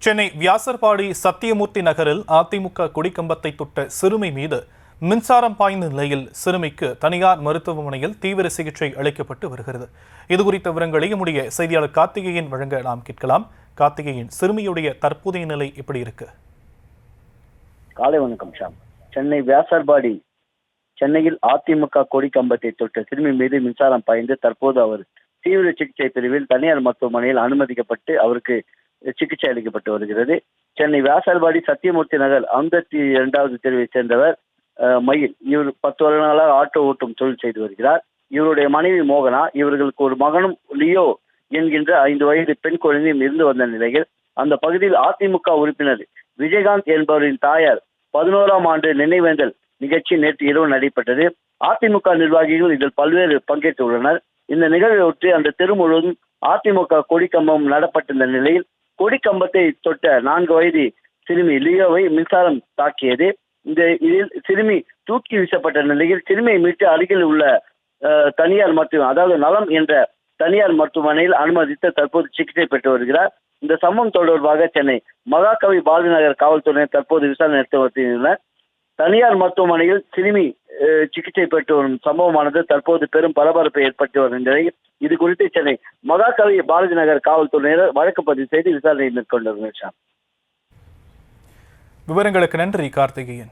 சென்னை வியாசர்பாடி சத்தியமூர்த்தி நகரில் அதிமுக கொடிக்கம்பத்தை தொட்ட சிறுமி மீது மின்சாரம் பாய்ந்த நிலையில் சிறுமிக்கு தனியார் மருத்துவமனையில் தீவிர சிகிச்சை அளிக்கப்பட்டு வருகிறது. இதுகுறித்த விவரங்களை நம்முடைய செய்தியாளர் கார்த்திகேயன் வழங்க நாம் கேட்கலாம். கார்த்திகேயன், சிறுமியுடைய தற்போதைய நிலை எப்படி இருக்கு? காலை வணக்கம் ஷாம். சென்னை வியாசர்பாடி சென்னையில் அதிமுக கொடி கம்பத்தை தொட்ட சிறுமி மீது மின்சாரம் பாய்ந்து தற்போது அவர் தீவிர சிகிச்சை பிரிவில் தனியார் மருத்துவமனையில் அனுமதிக்கப்பட்டு அவருக்கு சிகிச்சை அளிக்கப்பட்டு வருகிறது. சென்னை வியாசர்பாடி சத்தியமூர்த்தி நகர் 52வது தெருவை சேர்ந்தவர் மயில். இவர் 10 வருடங்களாக ஆட்டோ ஓட்டும் தொழில் செய்து வருகிறார். இவருடைய மனைவி மோகனா, இவர்களுக்கு ஒரு மகனும் லியோ என்கின்ற 5 வயது பெண் குழந்தையும் இருந்து வந்த நிலையில் அந்த பகுதியில் அதிமுக உறுப்பினர் விஜயகாந்த் என்பவரின் தாயார் 11ஆம் ஆண்டு நினைவேந்தல் நிகழ்ச்சி நேற்று இரவு நடைபெற்றது. அதிமுக நிர்வாகிகள் இதில் பல்வேறு பங்கேற்றுள்ளனர். இந்த நிகழ்வை ஒட்டி அந்த தெரு முழுவதும் அதிமுக கொடிக்கம்பம் நடப்பட்டிருந்த நிலையில் கொடிக்கம்பத்தை தொட்ட 4 வயது சிறுமி லியோவை மின்சாரம் தாக்கியது. இதில் சிறுமி தூக்கி வீசப்பட்ட நிலையில் சிறுமியை மீட்டு அருகில் உள்ள தனியார் மருத்துவம், அதாவது நலம் என்ற தனியார் மருத்துவமனையில் அனுமதித்து தற்போது சிகிச்சை பெற்று வருகிறார். இந்த சம்பவம் தொடர்பாக சென்னை மகாகவி பாரதிநகர் காவல்துறையினர் தற்போது விசாரணை நடத்தி வருகின்றனர். தனியார் மருத்துவமனையில் சிறுமி சிகிச்சை பெற்று வரும் சம்பவமானது தற்போது பெரும் பரபரப்பை ஏற்பட்டு வரும் நிலையில் இது குறித்து சென்னை மகாகவி பாரதி நகர் காவல்துறையினர் வழக்கு பதிவு செய்து விசாரணை மேற்கொண்டு வருகின்றனர். விவரங்களுக்கு நன்றி கார்த்திகேயன்.